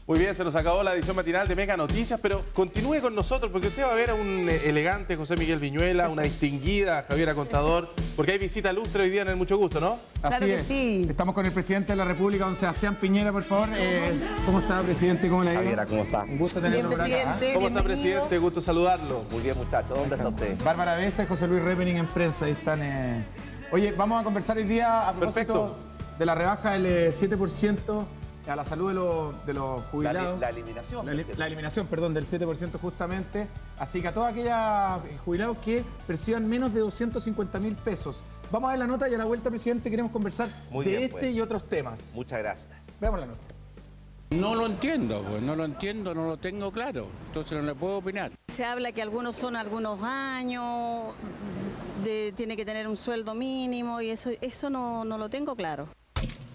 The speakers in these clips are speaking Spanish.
Muy bien, se nos acabó la edición matinal de Mega Noticias, pero continúe con nosotros porque usted va a ver a un elegante José Miguel Viñuela, una distinguida Javiera Contador, porque hay visita lustre hoy día en el Mucho Gusto, ¿no? Así es. Sí. Estamos con el presidente de la República, don Sebastián Piñera, por favor. ¿Cómo está, presidente? ¿Cómo le ha ido? Javiera, ¿cómo está? Un gusto tenerlo por acá. ¿Cómo está, presidente? Gusto saludarlo. Muy bien, muchachos. ¿Dónde está usted? Bárbara Besa y José Luis Repening en prensa. Ahí están. Oye, vamos a conversar hoy día a propósito de la rebaja del 7% a la salud de los jubilados. La eliminación. La eliminación, perdón, del 7% justamente. Así que a todos aquellos jubilados que perciban menos de 250.000 pesos. Vamos a ver la nota y a la vuelta, presidente, queremos conversar y otros temas. Muchas gracias. Veamos la nota. No lo entiendo, pues no lo entiendo, no lo tengo claro, entonces no le puedo opinar. Se habla que algunos son algunos años, tiene que tener un sueldo mínimo y eso no lo tengo claro.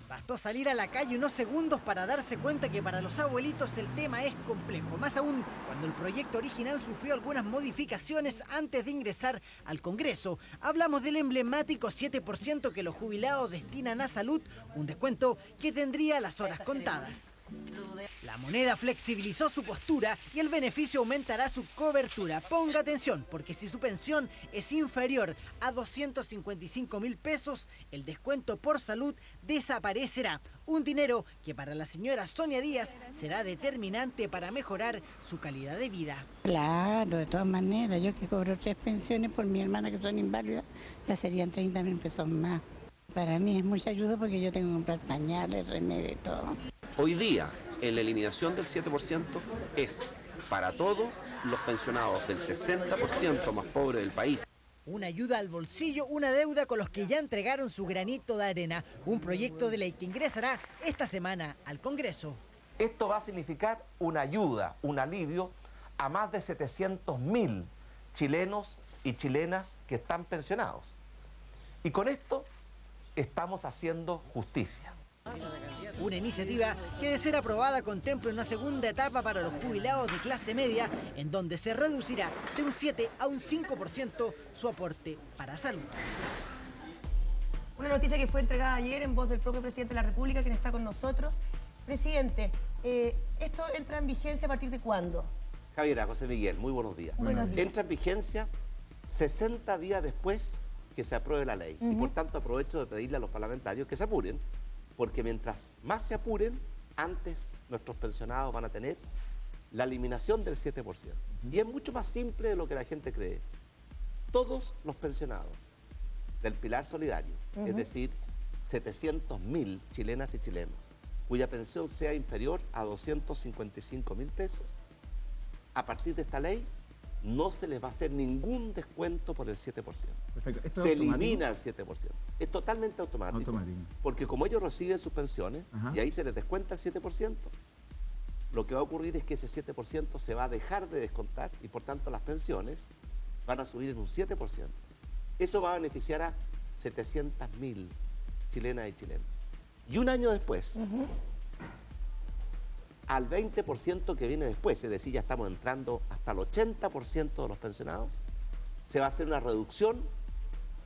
Bastó salir a la calle unos segundos para darse cuenta que para los abuelitos el tema es complejo, más aún cuando el proyecto original sufrió algunas modificaciones antes de ingresar al Congreso. Hablamos del emblemático 7% que los jubilados destinan a salud, un descuento que tendría las horas contadas. La moneda flexibilizó su postura y el beneficio aumentará su cobertura. Ponga atención, porque si su pensión es inferior a 255.000 pesos, el descuento por salud desaparecerá. Un dinero que para la señora Sonia Díaz será determinante para mejorar su calidad de vida. Claro, de todas maneras, yo que cobro 3 pensiones por mi hermana que son inválidas, ya serían 30.000 pesos más. Para mí es mucha ayuda porque yo tengo que comprar pañales, remedio y todo. Hoy día, en la eliminación del 7% es para todos los pensionados del 60% más pobre del país. Una ayuda al bolsillo, una deuda con los que ya entregaron su granito de arena. Un proyecto de ley que ingresará esta semana al Congreso. Esto va a significar una ayuda, un alivio a más de 700.000 chilenos y chilenas que están pensionados. Y con esto estamos haciendo justicia. Una iniciativa que de ser aprobada contempla una segunda etapa para los jubilados de clase media, en donde se reducirá de un 7 a un 5% su aporte para salud. Una noticia que fue entregada ayer en voz del propio presidente de la República, quien está con nosotros. Presidente, ¿esto entra en vigencia a partir de cuándo? Javiera, José Miguel, muy buenos días. Buenos días. Entra en vigencia 60 días después que se apruebe la ley. Y por tanto aprovecho de pedirle a los parlamentarios que se apuren, porque mientras más se apuren, antes nuestros pensionados van a tener la eliminación del 7%. Y es mucho más simple de lo que la gente cree. Todos los pensionados del Pilar Solidario, es decir, 700.000 chilenas y chilenos, cuya pensión sea inferior a 255.000 pesos, a partir de esta ley, no se les va a hacer ningún descuento por el 7%. Perfecto. Se elimina el 7%. Es totalmente automático. Porque como ellos reciben sus pensiones y ahí se les descuenta el 7%, lo que va a ocurrir es que ese 7% se va a dejar de descontar y por tanto las pensiones van a subir en un 7%. Eso va a beneficiar a 700.000 chilenas y chilenos. Y un año después, al 20% que viene después, es decir, ya estamos entrando hasta el 80% de los pensionados, se va a hacer una reducción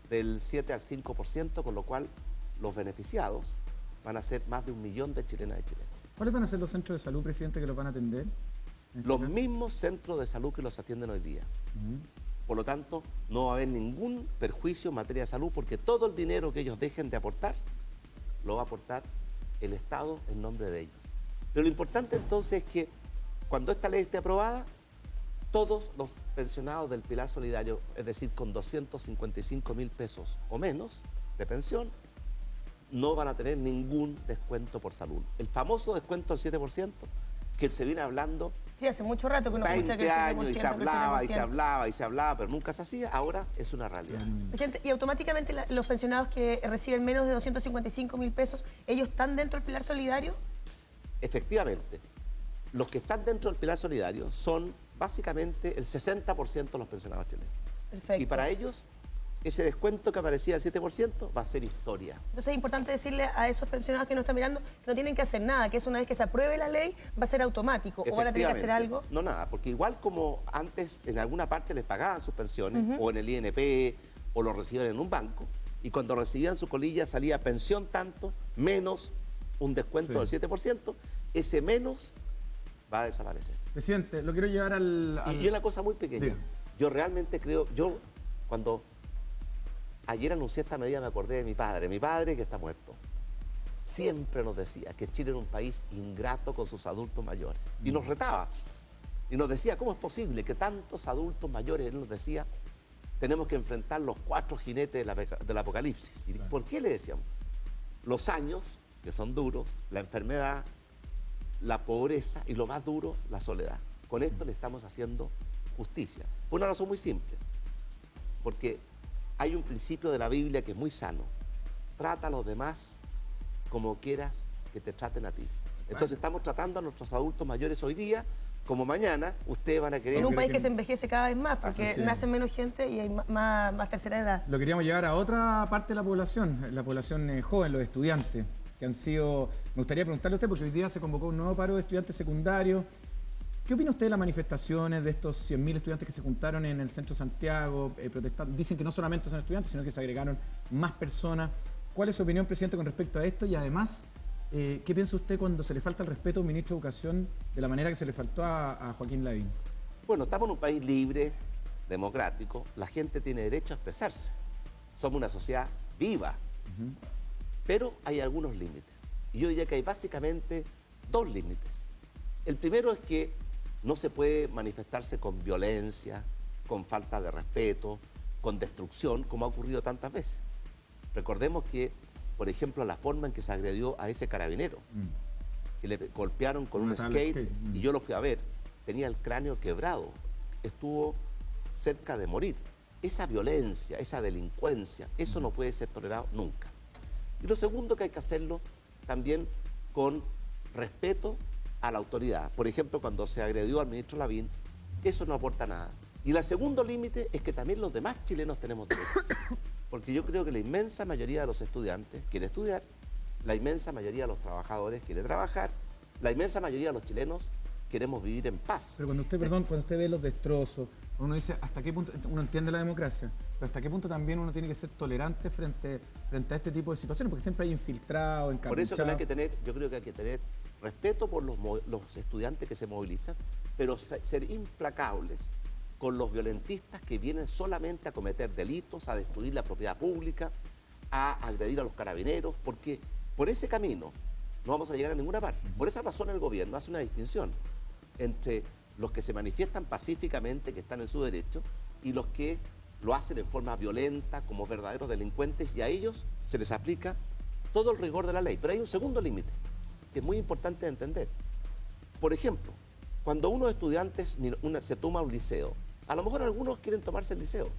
del 7 al 5%, con lo cual los beneficiados van a ser más de 1 millón de chilenas y chilenos. ¿Cuáles van a ser los centros de salud, presidente, que los van a atender? Los mismos centros de salud que los atienden hoy día. Por lo tanto, no va a haber ningún perjuicio en materia de salud, porque todo el dinero que ellos dejen de aportar, lo va a aportar el Estado en nombre de ellos. Pero lo importante entonces es que cuando esta ley esté aprobada, todos los pensionados del Pilar Solidario, es decir, con 255.000 pesos o menos de pensión, no van a tener ningún descuento por salud. El famoso descuento del 7%, que se viene hablando... Sí, hace mucho rato que uno escucha que el 7%, años y se hablaba, y se hablaba, y se hablaba, pero nunca se hacía. Ahora es una realidad. Presidente, y automáticamente los pensionados que reciben menos de 255.000 pesos, ¿ellos están dentro del Pilar Solidario? Efectivamente, los que están dentro del Pilar Solidario son básicamente el 60% de los pensionados chilenos. Perfecto. Y para ellos, ese descuento que aparecía del 7% va a ser historia. Entonces es importante decirle a esos pensionados que nos están mirando que no tienen que hacer nada, que es una vez que se apruebe la ley va a ser automático, o van a tener que hacer algo. No, nada, porque igual como antes en alguna parte les pagaban sus pensiones, o en el INP, o lo recibían en un banco, y cuando recibían su colilla salía pensión tanto, menos un descuento del 7%, ese menos va a desaparecer. Presidente, lo quiero llevar al... Y una cosa muy pequeña. Diga. Yo realmente creo, cuando ayer anuncié esta medida me acordé de mi padre que está muerto. Siempre nos decía que Chile era un país ingrato con sus adultos mayores. Y nos retaba. Y nos decía, ¿cómo es posible que tantos adultos mayores, él nos decía, tenemos que enfrentar los 4 jinetes del apocalipsis? ¿Y por qué le decíamos? Los años, que son duros, la enfermedad, la pobreza y lo más duro, la soledad. Con esto le estamos haciendo justicia. Por una razón muy simple. Porque hay un principio de la Biblia que es muy sano. Trata a los demás como quieras que te traten a ti. Entonces estamos tratando a nuestros adultos mayores hoy día como mañana ustedes van a querer... En un país que se envejece cada vez más, porque nace menos gente y hay más tercera edad. Lo queríamos llevar a otra parte de la población joven, los estudiantes, que han sido... Me gustaría preguntarle a usted, porque hoy día se convocó un nuevo paro de estudiantes secundarios. ¿Qué opina usted de las manifestaciones de estos 100.000 estudiantes que se juntaron en el centro de Santiago protestando? Dicen que no solamente son estudiantes, sino que se agregaron más personas. ¿Cuál es su opinión, presidente, con respecto a esto? Y además, ¿qué piensa usted cuando se le falta el respeto a un ministro de Educación de la manera que se le faltó a Joaquín Lavín? Bueno, estamos en un país libre, democrático. La gente tiene derecho a expresarse. Somos una sociedad viva. Pero hay algunos límites. Y yo diría que hay básicamente 2 límites. El primero es que no se puede manifestarse con violencia, con falta de respeto, con destrucción, como ha ocurrido tantas veces. Recordemos que, por ejemplo, la forma en que se agredió a ese carabinero, que le golpearon con un skate, y yo lo fui a ver, tenía el cráneo quebrado, estuvo cerca de morir. Esa violencia, esa delincuencia, eso no puede ser tolerado nunca. Y lo segundo, que hay que hacerlo también con respeto a la autoridad. Por ejemplo, cuando se agredió al ministro Lavín, eso no aporta nada. Y el segundo límite es que también los demás chilenos tenemos derechos. Porque yo creo que la inmensa mayoría de los estudiantes quiere estudiar, la inmensa mayoría de los trabajadores quiere trabajar, la inmensa mayoría de los chilenos queremos vivir en paz. Pero cuando usted ve los destrozos, uno dice, ¿hasta qué punto? Uno entiende la democracia, pero ¿hasta qué punto también uno tiene que ser tolerante frente a este tipo de situaciones? Porque siempre hay infiltrados, encapuchados. Por eso yo creo que hay que tener respeto por los estudiantes que se movilizan, pero ser implacables con los violentistas que vienen solamente a cometer delitos, a destruir la propiedad pública, a agredir a los carabineros, porque por ese camino no vamos a llegar a ninguna parte. Por esa razón el gobierno hace una distinción entre los que se manifiestan pacíficamente, que están en su derecho, y los que lo hacen en forma violenta, como verdaderos delincuentes, y a ellos se les aplica todo el rigor de la ley. Pero hay un segundo límite, que es muy importante de entender. Por ejemplo, cuando unos estudiantes se toma un liceo, a lo mejor algunos quieren tomarse el liceo,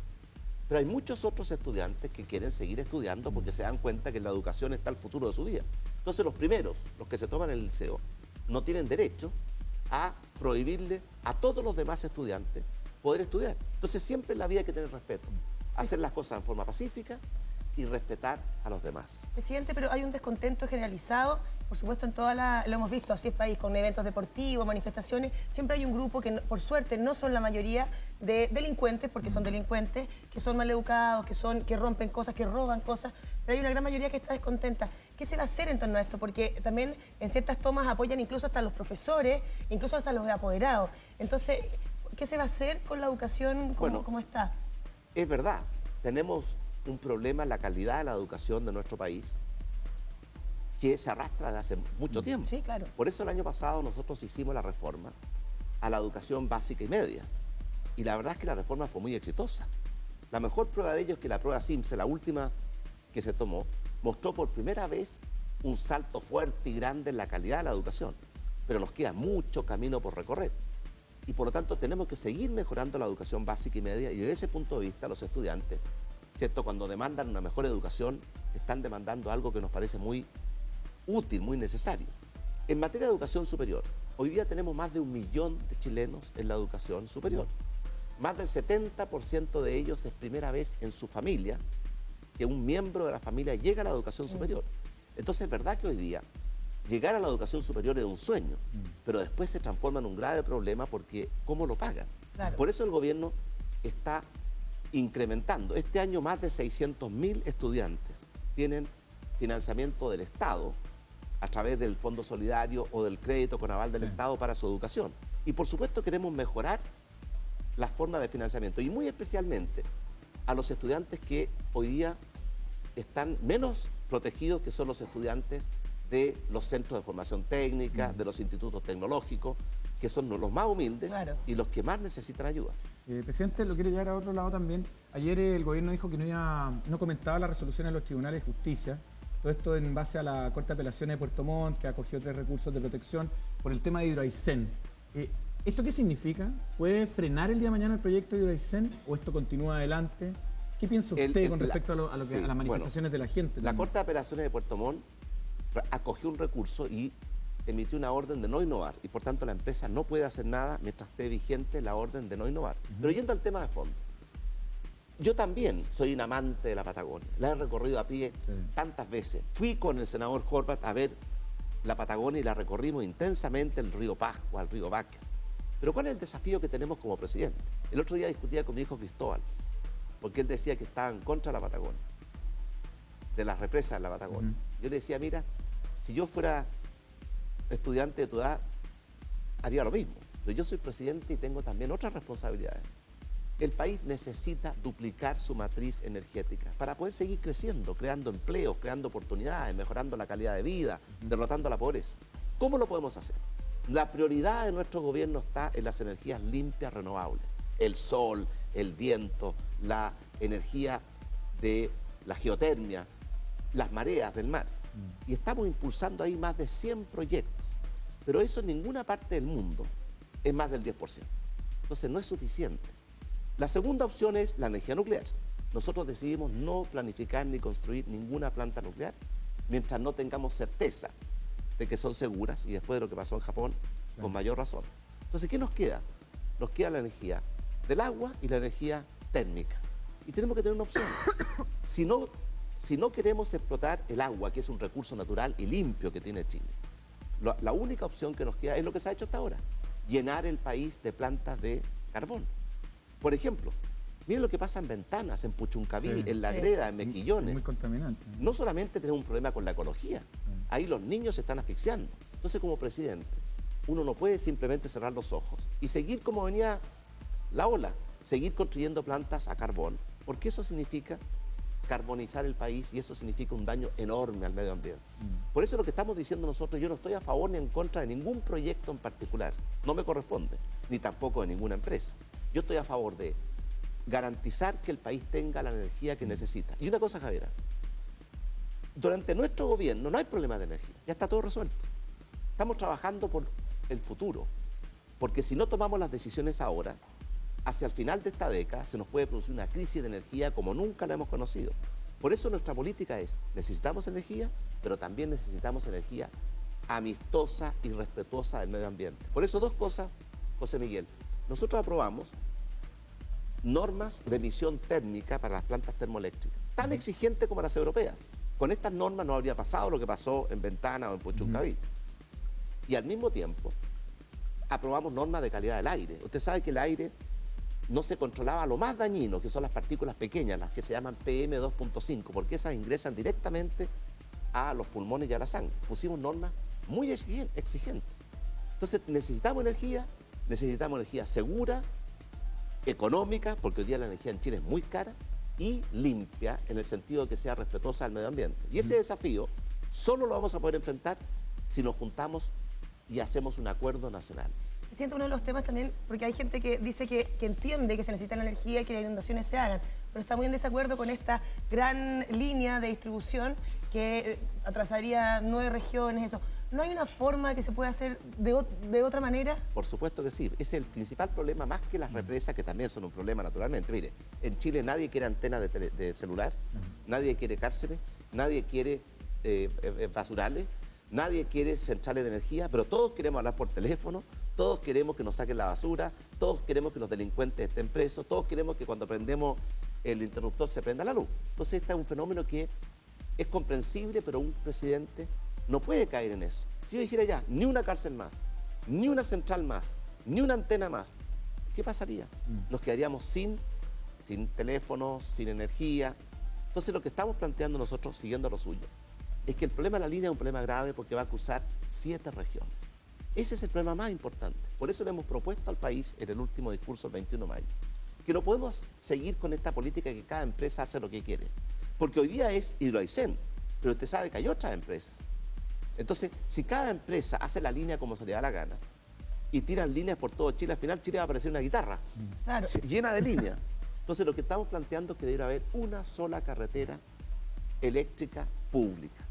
pero hay muchos otros estudiantes que quieren seguir estudiando porque se dan cuenta que en la educación está el futuro de su vida. Entonces los primeros, los que se toman el liceo, no tienen derecho a prohibirle a todos los demás estudiantes poder estudiar. Entonces siempre en la vida hay que tener respeto, hacer las cosas en forma pacífica y respetar a los demás. Presidente, pero hay un descontento generalizado, por supuesto lo hemos visto, así es país, con eventos deportivos, manifestaciones, siempre hay un grupo que por suerte no son la mayoría de delincuentes, porque son delincuentes, que son maleducados, que rompen cosas, que roban cosas, pero hay una gran mayoría que está descontenta. ¿Qué se va a hacer en torno a esto? Porque también en ciertas tomas apoyan incluso hasta los profesores, incluso hasta los apoderados. Entonces, ¿qué se va a hacer con la educación como está? Es verdad, tenemos un problema en la calidad de la educación de nuestro país que se arrastra desde hace mucho tiempo. Sí, claro. Por eso el año pasado nosotros hicimos la reforma a la educación básica y media. Y la verdad es que la reforma fue muy exitosa. La mejor prueba de ello es que la prueba SIMSE, la última que se tomó, mostró por primera vez un salto fuerte y grande en la calidad de la educación. Pero nos queda mucho camino por recorrer. Y por lo tanto tenemos que seguir mejorando la educación básica y media, y desde ese punto de vista los estudiantes, ¿cierto?, cuando demandan una mejor educación, están demandando algo que nos parece muy útil, muy necesario. En materia de educación superior, hoy día tenemos más de 1 millón de chilenos en la educación superior. Más del 70% de ellos es primera vez en su familia que un miembro de la familia llega a la educación superior. Entonces es verdad que hoy día llegar a la educación superior es un sueño, pero después se transforma en un grave problema porque ¿cómo lo pagan? Claro. Por eso el gobierno está incrementando. Este año más de 600.000 estudiantes tienen financiamiento del Estado a través del Fondo Solidario o del crédito con aval del Estado para su educación. Y por supuesto queremos mejorar la forma de financiamiento y muy especialmente a los estudiantes que hoy día están menos protegidos, que son los estudiantes de los centros de formación técnica, de los institutos tecnológicos, que son los más humildes y los que más necesitan ayuda. Presidente, lo quiere llevar a otro lado también. Ayer el gobierno dijo que no comentaba la resolución de los tribunales de justicia. Todo esto en base a la Corte de Apelaciones de Puerto Montt, que acogió 3 recursos de protección por el tema de Hidroaicén. ¿Esto qué significa? ¿Puede frenar el día de mañana el proyecto de Hidroaicén o esto continúa adelante? ¿Qué piensa usted con respecto a las manifestaciones de la gente? La Corte de Apelaciones de Puerto Montt acogió un recurso y emitió una orden de no innovar y por tanto la empresa no puede hacer nada mientras esté vigente la orden de no innovar. Pero yendo al tema de fondo, yo también soy un amante de la Patagonia, la he recorrido a pie tantas veces. Fui con el senador Horvath a ver la Patagonia y la recorrimos intensamente, el río Pascua, el río Báquer. Pero ¿cuál es el desafío que tenemos como presidente? El otro día discutía con mi hijo Cristóbal, porque él decía que estaba en contra de la Patagonia, de las represas en la Patagonia. Yo le decía, mira, si yo fuera estudiante de tu edad, haría lo mismo. Pero yo soy presidente y tengo también otras responsabilidades. El país necesita duplicar su matriz energética para poder seguir creciendo, creando empleos, creando oportunidades, mejorando la calidad de vida, derrotando la pobreza. ¿Cómo lo podemos hacer? La prioridad de nuestro gobierno está en las energías limpias renovables. El sol, el viento, la energía de la geotermia, las mareas del mar. Y estamos impulsando ahí más de 100 proyectos. Pero eso en ninguna parte del mundo es más del 10%. Entonces no es suficiente. La segunda opción es la energía nuclear. Nosotros decidimos no planificar ni construir ninguna planta nuclear mientras no tengamos certeza de que son seguras, y después de lo que pasó en Japón, con mayor razón. Entonces, ¿qué nos queda? Nos queda la energía del agua y la energía térmica. Y tenemos que tener una opción. Si no queremos explotar el agua, que es un recurso natural y limpio que tiene Chile, la única opción que nos queda es lo que se ha hecho hasta ahora, llenar el país de plantas de carbón. Por ejemplo, miren lo que pasa en Ventanas, en Puchuncaví, en La Greda, en Mejillones. Es muy contaminante. No solamente tenemos un problema con la ecología, ahí los niños se están asfixiando. Entonces, como presidente, uno no puede simplemente cerrar los ojos y seguir como venía la ola, seguir construyendo plantas a carbón, porque eso significa carbonizar el país y eso significa un daño enorme al medio ambiente. Por eso lo que estamos diciendo nosotros, yo no estoy a favor ni en contra de ningún proyecto en particular, no me corresponde, ni tampoco de ninguna empresa. Yo estoy a favor de garantizar que el país tenga la energía que necesita. Y una cosa, Javiera, durante nuestro gobierno no hay problema de energía, ya está todo resuelto. Estamos trabajando por el futuro, porque si no tomamos las decisiones ahora, hacia el final de esta década se nos puede producir una crisis de energía como nunca la hemos conocido. Por eso nuestra política es, necesitamos energía, pero también necesitamos energía amistosa y respetuosa del medio ambiente. Por eso 2 cosas, José Miguel. Nosotros aprobamos normas de emisión térmica para las plantas termoeléctricas, tan exigentes como las europeas. Con estas normas no habría pasado lo que pasó en Ventana o en Puchuncaví. Y al mismo tiempo, aprobamos normas de calidad del aire. Usted sabe que el aire no se controlaba lo más dañino, que son las partículas pequeñas, las que se llaman PM2.5, porque esas ingresan directamente a los pulmones y a la sangre. Pusimos normas muy exigentes. Entonces necesitamos energía segura, económica, porque hoy día la energía en Chile es muy cara, y limpia, en el sentido de que sea respetuosa del medio ambiente. Y ese desafío solo lo vamos a poder enfrentar si nos juntamos y hacemos un acuerdo nacional. Siento uno de los temas también, porque hay gente que dice que entiende que se necesita la energía y que las inundaciones se hagan, pero está muy en desacuerdo con esta gran línea de distribución que atrasaría 9 regiones, eso. ¿No hay una forma que se pueda hacer de otra manera? Por supuesto que sí. Es el principal problema, más que las represas, que también son un problema naturalmente. Mire, en Chile nadie quiere antenas de celular, nadie quiere cárceles, nadie quiere basurales, nadie quiere centrales de energía, pero todos queremos hablar por teléfono, todos queremos que nos saquen la basura, todos queremos que los delincuentes estén presos, todos queremos que cuando prendemos el interruptor se prenda la luz. Entonces este es un fenómeno que es comprensible, pero un presidente no puede caer en eso. Si yo dijera ya, ni una cárcel más, ni una central más, ni una antena más, ¿qué pasaría? Nos quedaríamos sin teléfonos, sin energía. Entonces lo que estamos planteando nosotros, siguiendo lo suyo, es que el problema de la línea es un problema grave porque va a cruzar 7 regiones. Ese es el problema más importante. Por eso le hemos propuesto al país en el último discurso el 21 de mayo, que no podemos seguir con esta política que cada empresa hace lo que quiere. Porque hoy día es Hidroaicén, pero usted sabe que hay otras empresas. Entonces, si cada empresa hace la línea como se le da la gana y tiran líneas por todo Chile, al final Chile va a parecer una guitarra Claro. llena de líneas. Entonces, lo que estamos planteando es que debe haber una sola carretera eléctrica pública,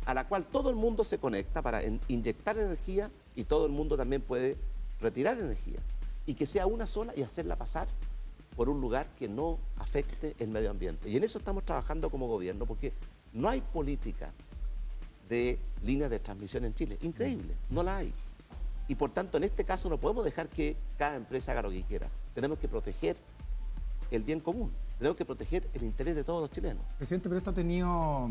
a la cual todo el mundo se conecta para inyectar energía y todo el mundo también puede retirar energía. Y que sea una sola y hacerla pasar por un lugar que no afecte el medio ambiente. Y en eso estamos trabajando como gobierno, porque no hay política de líneas de transmisión en Chile. Increíble, no la hay. Y por tanto, en este caso no podemos dejar que cada empresa haga lo que quiera. Tenemos que proteger el bien común. Tenemos que proteger el interés de todos los chilenos. Presidente, pero esto ha tenido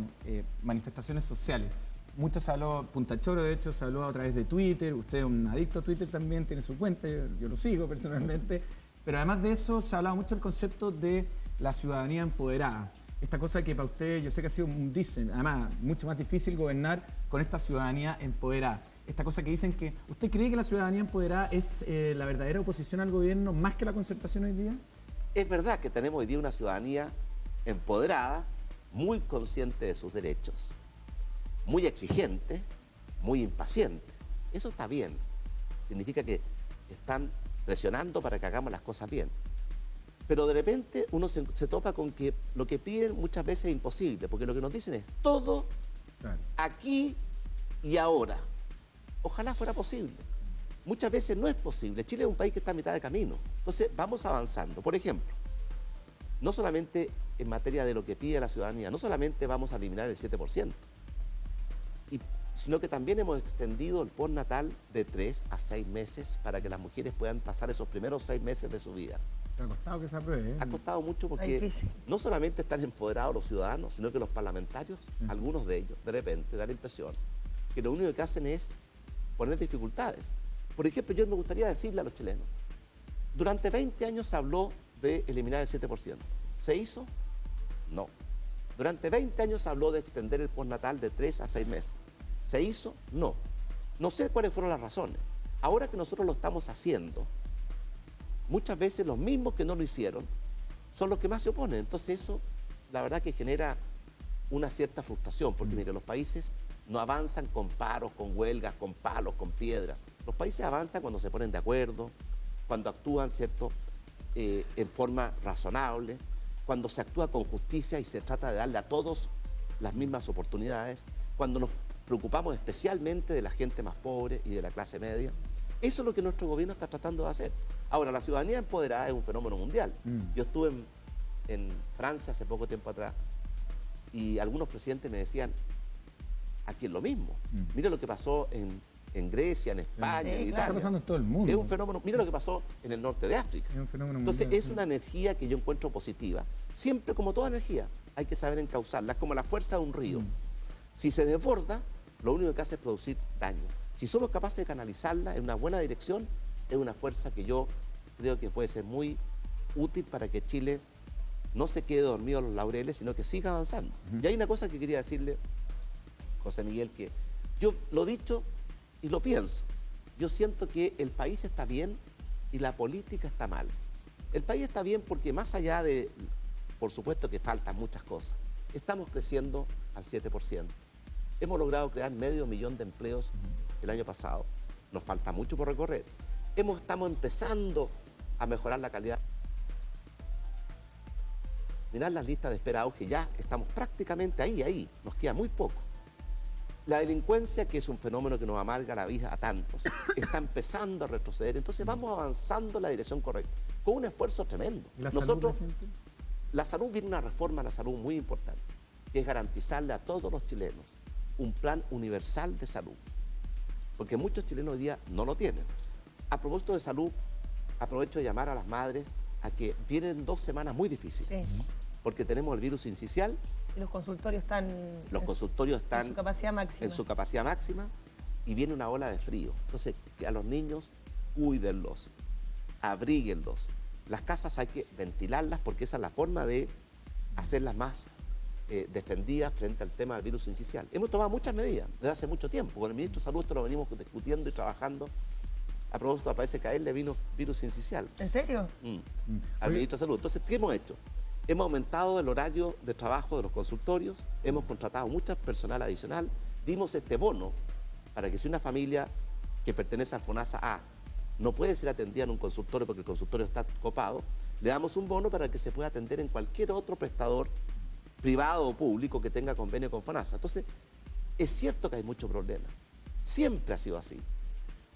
manifestaciones sociales. Mucho se habló, Punta Choro de hecho, se habló a través de Twitter. Usted es un adicto a Twitter también, tiene su cuenta, yo lo sigo personalmente. Pero además de eso, se ha hablado mucho del concepto de la ciudadanía empoderada. Esta cosa que para usted, yo sé que ha sido un dicen, además, mucho más difícil gobernar con esta ciudadanía empoderada. Esta cosa que dicen que, ¿usted cree que la ciudadanía empoderada es la verdadera oposición al gobierno más que la concertación hoy día? Es verdad que tenemos hoy día una ciudadanía empoderada, muy consciente de sus derechos, muy exigente, muy impaciente. Eso está bien. Significa que están presionando para que hagamos las cosas bien. Pero de repente uno se topa con que lo que piden muchas veces es imposible, porque lo que nos dicen es todo aquí y ahora. Ojalá fuera posible. Muchas veces no es posible. Chile es un país que está a mitad de camino. Entonces vamos avanzando. Por ejemplo, no solamente en materia de lo que pide la ciudadanía, no solamente vamos a eliminar el 7%, sino que también hemos extendido el postnatal de 3 a 6 meses para que las mujeres puedan pasar esos primeros 6 meses de su vida. ¿Te ha costado que se apruebe? Ha costado mucho porque no solamente están empoderados los ciudadanos, sino que los parlamentarios, algunos de ellos, de repente, da la impresión que lo único que hacen es poner dificultades. Por ejemplo, yo me gustaría decirle a los chilenos, durante 20 años se habló de eliminar el 7%. ¿Se hizo? No. Durante 20 años se habló de extender el postnatal de 3 a 6 meses. ¿Se hizo? No. No sé cuáles fueron las razones. Ahora que nosotros lo estamos haciendo, muchas veces los mismos que no lo hicieron son los que más se oponen. Entonces eso, la verdad que genera una cierta frustración, porque mire, los países no avanzan con paros, con huelgas, con palos, con piedras. Los países avanzan cuando se ponen de acuerdo, cuando actúan, ¿cierto?, en forma razonable, cuando se actúa con justicia y se trata de darle a todos las mismas oportunidades, cuando nos preocupamos especialmente de la gente más pobre y de la clase media. Eso es lo que nuestro gobierno está tratando de hacer. Ahora, la ciudadanía empoderada es un fenómeno mundial. Yo estuve en Francia hace poco tiempo atrás y algunos presidentes me decían, aquí es lo mismo. Mira lo que pasó en Grecia, en España, en Italia. Está pasando en todo el mundo. Es un fenómeno. Mira lo que pasó en el norte de África. Es un fenómeno Entonces, mundial, es una energía que yo encuentro positiva. Siempre, como toda energía, hay que saber encauzarla. Es como la fuerza de un río. Si se desborda, lo único que hace es producir daño. Si somos capaces de canalizarla en una buena dirección, es una fuerza que yo creo que puede ser muy útil para que Chile no se quede dormido en los laureles, sino que siga avanzando. Y hay una cosa que quería decirle, José Miguel, que yo lo he dicho y lo pienso. Yo siento que el país está bien y la política está mal. El país está bien porque más allá de, por supuesto que faltan muchas cosas, estamos creciendo al 7%. Hemos logrado crear 500.000 de empleos el año pasado. Nos falta mucho por recorrer. Estamos empezando a mejorar la calidad. Mirad las listas de espera auge, ya estamos prácticamente ahí, nos queda muy poco. La delincuencia, que es un fenómeno que nos amarga la vida a tantos, está empezando a retroceder. Entonces vamos avanzando en la dirección correcta, con un esfuerzo tremendo. La salud viene una reforma a la salud muy importante, que es garantizarle a todos los chilenos un plan universal de salud, porque muchos chilenos hoy día no lo tienen. A propósito de salud, aprovecho de llamar a las madres a que vienen 2 semanas muy difíciles, porque tenemos el virus sincicial. Y los consultorios están en su capacidad máxima. En su capacidad máxima, y viene una ola de frío. Entonces, que a los niños cuídenlos, abríguenlos. Las casas hay que ventilarlas porque esa es la forma de hacerlas más defendía frente al tema del virus sincicial. Hemos tomado muchas medidas desde hace mucho tiempo. Con el ministro de Salud esto lo venimos discutiendo y trabajando. A propósito, parece que a él le vino virus sincicial. ¿En serio? Al ministro de Salud. Entonces, ¿qué hemos hecho? Hemos aumentado el horario de trabajo de los consultorios, hemos contratado mucha personal adicional, dimos este bono para que si una familia que pertenece al FONASA A no puede ser atendida en un consultorio porque el consultorio está copado, le damos un bono para que se pueda atender en cualquier otro prestador privado o público que tenga convenio con FONASA. Entonces, es cierto que hay mucho problema, siempre ha sido así,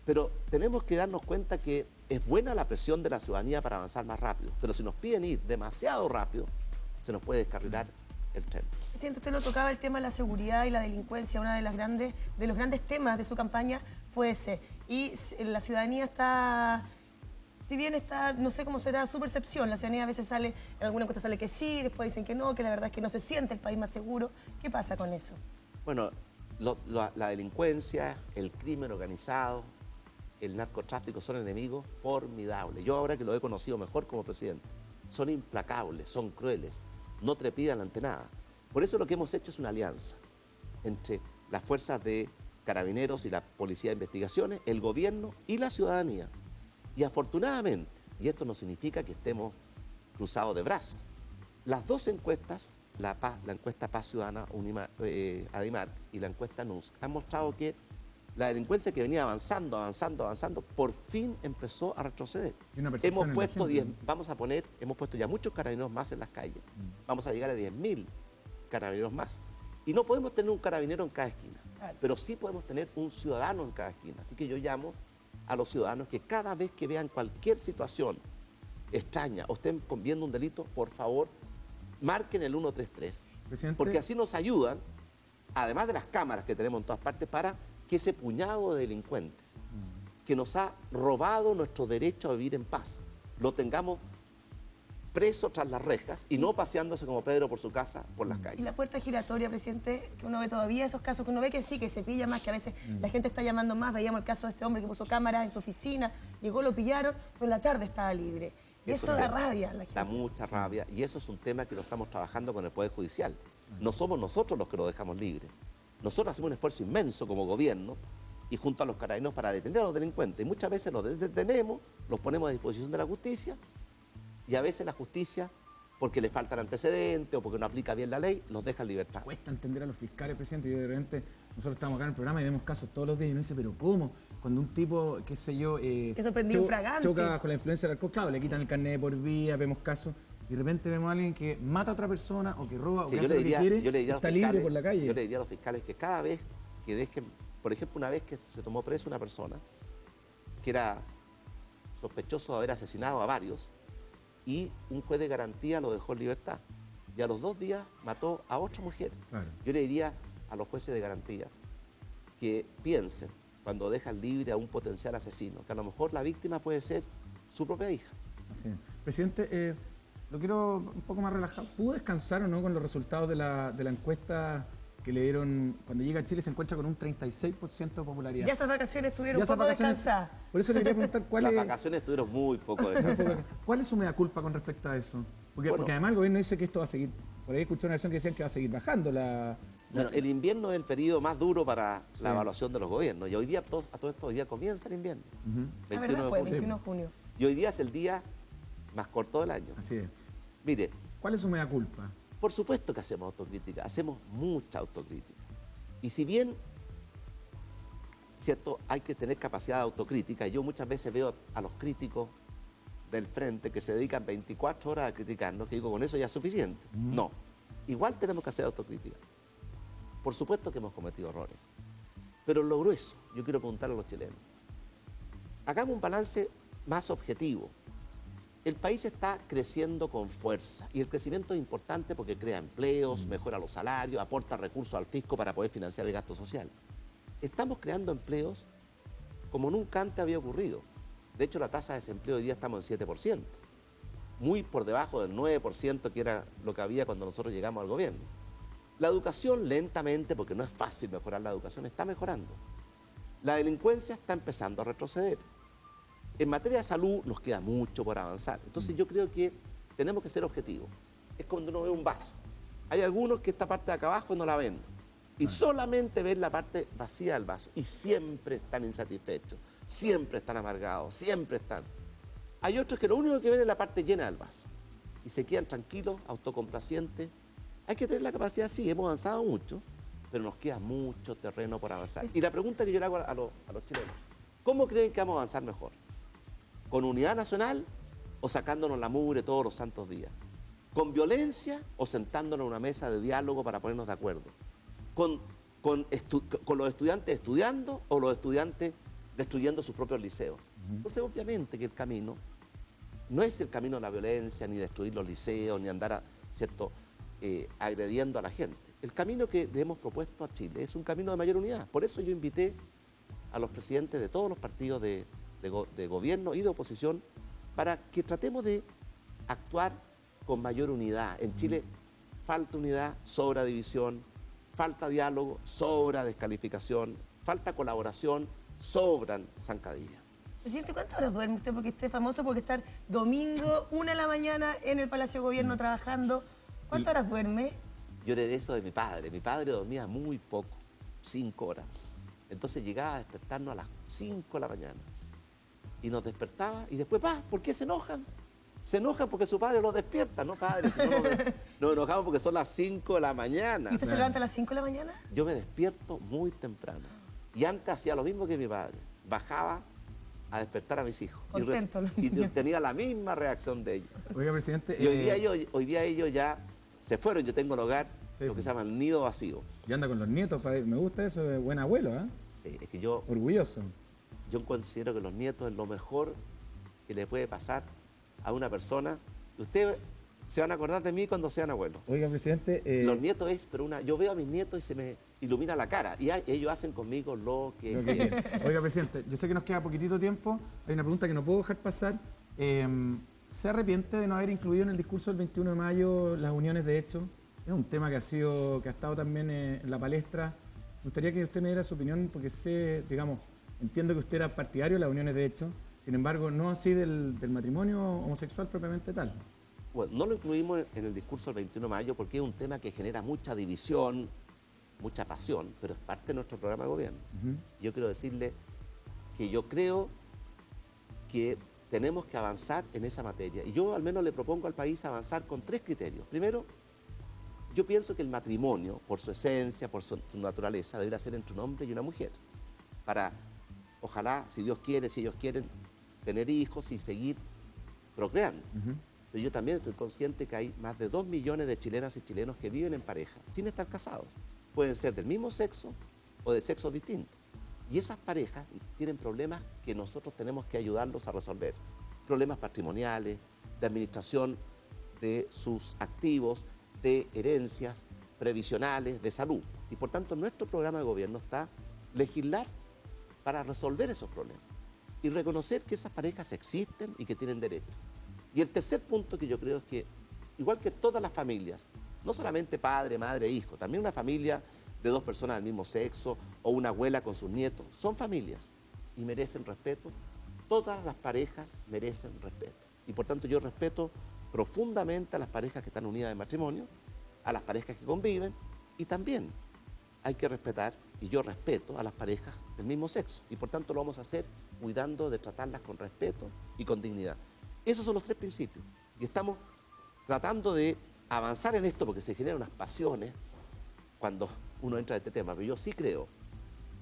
pero tenemos que darnos cuenta que es buena la presión de la ciudadanía para avanzar más rápido, pero si nos piden ir demasiado rápido, se nos puede descarrilar el tren. Presidente, usted lo tocaba el tema de la seguridad y la delincuencia, uno de los grandes temas de su campaña fue ese. Y la ciudadanía está, si bien está, no sé cómo será su percepción, la ciudadanía a veces sale, en alguna encuesta sale que sí, después dicen que no, que la verdad es que no se siente el país más seguro. ¿Qué pasa con eso? Bueno, la delincuencia, el crimen organizado, el narcotráfico son enemigos formidables. Yo ahora que lo he conocido mejor como presidente, son implacables, son crueles, no trepidan ante nada. Por eso lo que hemos hecho es una alianza entre las fuerzas de Carabineros y la Policía de Investigaciones, el gobierno y la ciudadanía. Y afortunadamente, y esto no significa que estemos cruzados de brazos, las dos encuestas, la encuesta Paz Ciudadana Adimar y la encuesta NUS, han mostrado que la delincuencia que venía avanzando, por fin empezó a retroceder. Hemos puesto ya muchos carabineros más en las calles. Vamos a llegar a 10.000 carabineros más. Y no podemos tener un carabinero en cada esquina, pero sí podemos tener un ciudadano en cada esquina. Así que yo llamo a los ciudadanos que cada vez que vean cualquier situación extraña o estén viendo un delito, por favor, marquen el 133. Presidente, porque así nos ayudan, además de las cámaras que tenemos en todas partes, para que ese puñado de delincuentes que nos ha robado nuestro derecho a vivir en paz, lo tengamos preso tras las rejas y no paseándose como Pedro por su casa, por las calles. Y la puerta giratoria, presidente, que uno ve todavía esos casos, que uno ve que sí, que se pilla más, que a veces la gente está llamando más. Veíamos el caso de este hombre que puso cámaras en su oficina, llegó, lo pillaron, pero en la tarde estaba libre. Y eso da rabia a la gente. Da mucha rabia, y eso es un tema que lo estamos trabajando con el Poder Judicial. No somos nosotros los que lo dejamos libre. Nosotros hacemos un esfuerzo inmenso como gobierno y junto a los carabineros para detener a los delincuentes. Y muchas veces los detenemos, los ponemos a disposición de la justicia y a veces la justicia, porque les faltan antecedentes o porque no aplica bien la ley, los deja en libertad. Cuesta entender a los fiscales, presidente. Yo de repente, nosotros estamos acá en el programa y vemos casos todos los días y uno dice, pero ¿cómo? Cuando un tipo, qué sé yo, que sorprendió fragante, choca bajo la influencia del alcohol, claro, le quitan el carnet de por vía, vemos casos. Y de repente vemos a alguien que mata a otra persona o que roba o que hace lo que quiere, está libre por la calle. Yo le diría a los fiscales que cada vez que dejen, por ejemplo, una vez que se tomó preso una persona que era sospechoso de haber asesinado a varios y un juez de garantía lo dejó en libertad y a los 2 días mató a otra mujer. Claro. Yo le diría a los jueces de garantía que piensen cuando dejan libre a un potencial asesino, que a lo mejor la víctima puede ser su propia hija. Así es. Presidente, lo quiero un poco más relajado. ¿Pudo descansar o no con los resultados de la encuesta que le dieron? Cuando llega a Chile se encuentra con un 36% de popularidad. Ya esas vacaciones estuvieron un poco descansadas. Por eso le quería preguntar Las vacaciones estuvieron muy poco descansadas. ¿Cuál es su mea culpa con respecto a eso? Porque además el gobierno dice que esto va a seguir. Por ahí escuché una versión que decían que va a seguir bajando Bueno, el invierno es el periodo más duro para la evaluación de los gobiernos. Y hoy día, a todo esto, hoy día comienza el invierno. 21 de junio. Y hoy día es el día más corto del año. Así es. Mire, ¿cuál es su mea culpa? Por supuesto que hacemos autocrítica, hacemos mucha autocrítica. Y si bien, cierto, hay que tener capacidad de autocrítica, yo muchas veces veo a los críticos del frente que se dedican 24 horas a criticarnos, que digo, con eso ya es suficiente. No, igual tenemos que hacer autocrítica. Por supuesto que hemos cometido errores, pero lo grueso, yo quiero preguntarle a los chilenos, hagamos un balance más objetivo. El país está creciendo con fuerza y el crecimiento es importante porque crea empleos, mejora los salarios, aporta recursos al fisco para poder financiar el gasto social. Estamos creando empleos como nunca antes había ocurrido. De hecho, la tasa de desempleo hoy día estamos en 7%, muy por debajo del 9% que era lo que había cuando nosotros llegamos al gobierno. La educación lentamente, porque no es fácil mejorar la educación, está mejorando. La delincuencia está empezando a retroceder. En materia de salud nos queda mucho por avanzar. Entonces yo creo que tenemos que ser objetivos. Es cuando uno ve un vaso Hay algunos que esta parte de acá abajo no la ven. Y solamente ven la parte vacía del vaso. Y siempre están insatisfechos, siempre están amargados, siempre están. Hay otros que lo único que ven es la parte llena del vaso. Y se quedan tranquilos, autocomplacientes. Hay que tener la capacidad, sí, hemos avanzado mucho, pero nos queda mucho terreno por avanzar. Y la pregunta que yo le hago a los chilenos, ¿cómo creen que vamos a avanzar mejor? ¿Con unidad nacional o sacándonos la mugre todos los santos días? ¿Con violencia o sentándonos en una mesa de diálogo para ponernos de acuerdo? ¿Con los estudiantes estudiando o los estudiantes destruyendo sus propios liceos? Entonces, obviamente que el camino no es el camino de la violencia, ni destruir los liceos, ni andar agrediendo a la gente. El camino que le hemos propuesto a Chile es un camino de mayor unidad. Por eso yo invité a los presidentes de todos los partidos de gobierno y de oposición para que tratemos de actuar con mayor unidad. En Chile falta unidad, sobra división, falta diálogo, sobra descalificación, falta colaboración, sobran zancadillas. Presidente, ¿cuántas horas duerme usted? Porque esté famoso porque estar domingo, 1 de la mañana en el Palacio de Gobierno trabajando. ¿Cuántas horas duerme? Yo heredé eso de mi padre. Mi padre dormía muy poco, 5 horas. Entonces llegaba a despertarnos a las 5 de la mañana. Y nos despertaba y después, ¿por qué se enojan? Se enojan porque su padre los despierta, ¿no, padre? Si no, nos enojamos porque son las 5 de la mañana. ¿Y usted se levanta a las 5 de la mañana? Yo me despierto muy temprano. Y antes hacía lo mismo que mi padre. Bajaba a despertar a mis hijos. Contento, y tenía la misma reacción de ellos. Oiga, presidente... Y hoy día ellos ya se fueron. Yo tengo el hogar, lo que se llama el nido vacío. Y anda con los nietos, me gusta eso, de buen abuelo, ¿eh? Sí, es que yo... Orgulloso. Yo considero que los nietos es lo mejor que le puede pasar a una persona. Ustedes se van a acordar de mí cuando sean abuelos. Oiga, presidente... Los nietos yo veo a mis nietos y se me ilumina la cara. Y ellos hacen conmigo lo que quieren. Oiga, presidente, yo sé que nos queda poquitito tiempo. Hay una pregunta que no puedo dejar pasar. ¿Se arrepiente de no haber incluido en el discurso del 21 de mayo las uniones de hecho? Es un tema que ha estado también en la palestra. Me gustaría que usted me diera su opinión, porque entiendo que usted era partidario de las uniones de hecho, sin embargo, no así del matrimonio homosexual propiamente tal. Bueno, no lo incluimos en el discurso del 21 de mayo porque es un tema que genera mucha división, mucha pasión, pero es parte de nuestro programa de gobierno. Yo quiero decirle que yo creo que tenemos que avanzar en esa materia. Y yo al menos le propongo al país avanzar con 3 criterios. Primero, yo pienso que el matrimonio, por su esencia, por su naturaleza, debería ser entre un hombre y una mujer. Para, ojalá, si Dios quiere, si ellos quieren, tener hijos y seguir procreando. Pero yo también estoy consciente que hay más de 2 millones de chilenas y chilenos que viven en pareja, sin estar casados. Pueden ser del mismo sexo o de sexo distinto. Y esas parejas tienen problemas que nosotros tenemos que ayudarlos a resolver. Problemas patrimoniales, de administración de sus activos, de herencias, previsionales, de salud. Y por tanto nuestro programa de gobierno está legislar para resolver esos problemas y reconocer que esas parejas existen y que tienen derecho. Y el tercer punto que yo creo es que, igual que todas las familias, no solamente padre, madre, hijo, también una familia de 2 personas del mismo sexo o una abuela con sus nietos, son familias y merecen respeto. Todas las parejas merecen respeto. Y por tanto yo respeto profundamente a las parejas que están unidas en matrimonio, a las parejas que conviven, y también hay que respetar, y yo respeto a las parejas del mismo sexo, y por tanto lo vamos a hacer cuidando de tratarlas con respeto y con dignidad. Esos son los 3 principios, y estamos tratando de avanzar en esto porque se generan unas pasiones cuando uno entra en este tema, pero yo sí creo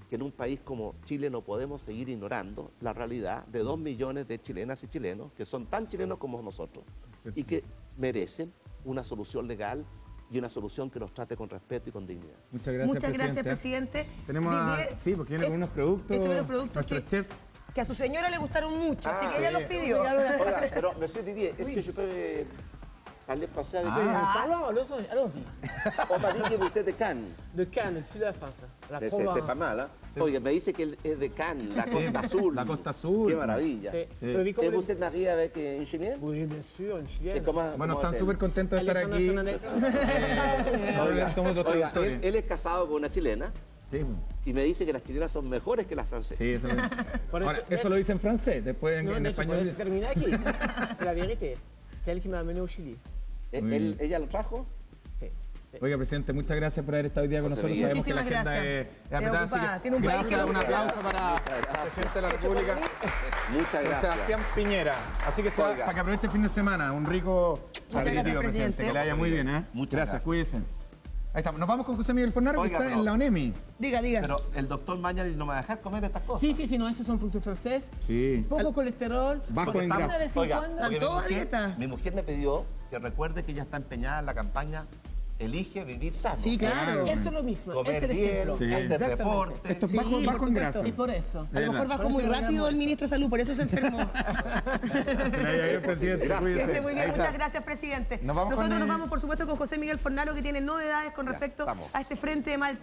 que en un país como Chile no podemos seguir ignorando la realidad de 2 millones de chilenas y chilenos que son tan chilenos como nosotros y que merecen una solución legal y una solución que los trate con respeto y con dignidad. Muchas gracias, presidente. Tenemos sí, porque vienen con unos productos, nuestro chef. Que a su señora le gustaron mucho, así que ella los pidió. Oiga, pero monsieur Didier, est-ce que je peux aller passer avec vous? Parlons, allons-y. On m'a dit que vous êtes de Cannes. De Cannes, el sud de la France. La C'est Provence. pas mal, ¿eh? Oye, me dice que él es de Cannes, la Costa Azul. La Costa Azul. Qué maravilla. Sí. ¿Et vous êtes marié avec un Chilien? Oui, bien sûr, une chilienne. Bueno, están súper contentos de estar aquí. Somos los Oiga, productores. él es casado con una chilena. Sí. Y me dice que las chilenas son mejores que las francesas. Sí, eso lo dice en francés, después en español. Se termina aquí. C'est la vérité. C'est elle qui m'a amené au Chili. ¿Ella lo trajo? Sí. Oiga, presidente, muchas gracias por haber estado hoy día con José nosotros. Miguel. Sabemos que la Muchísimas agenda gracias. es apretada, así Ocupada. que Tiene un país gracias, que un no aplauso para el presidente de la República, Muchas don gracias. Sebastián Piñera. Así que sea, Oiga. para que aproveche el fin de semana, un rico aperitivo, gracias, presidente. presidente. Que le vaya muy bien, ¿eh? Muchas gracias, gracias. cuídense. Ahí estamos. Nos vamos con José Miguel Fornaro, que Oiga, está pero- en la ONEMI. Diga, diga. Pero el doctor Mañalich no me va a dejar comer estas cosas. Sí, no, esos son productos francés. Sí. Poco colesterol. Bajo porque en estamos grasa. de vez en Oiga, cuando. porque toda dieta. mi mujer me pidió que recuerde que ella está empeñada en la campaña Elige Vivir Sano. Sí, claro. Eso es lo mismo, es Comer el bien, ejemplo. Sí. hacer Exactamente. deporte. Esto es Sí, bajo, por bajo en supuesto. grasa. Y por eso. A lo mejor bajó Por muy eso rápido el ministro de Salud, por eso se enfermó. Que le vaya bien, presidente. Gracias. Que Cuídese. esté muy bien, Ahí está. muchas gracias, presidente. Nos vamos Nosotros con nos el- vamos, por supuesto, con José Miguel Fornaro, que tiene novedades con respecto estamos. a este frente de mal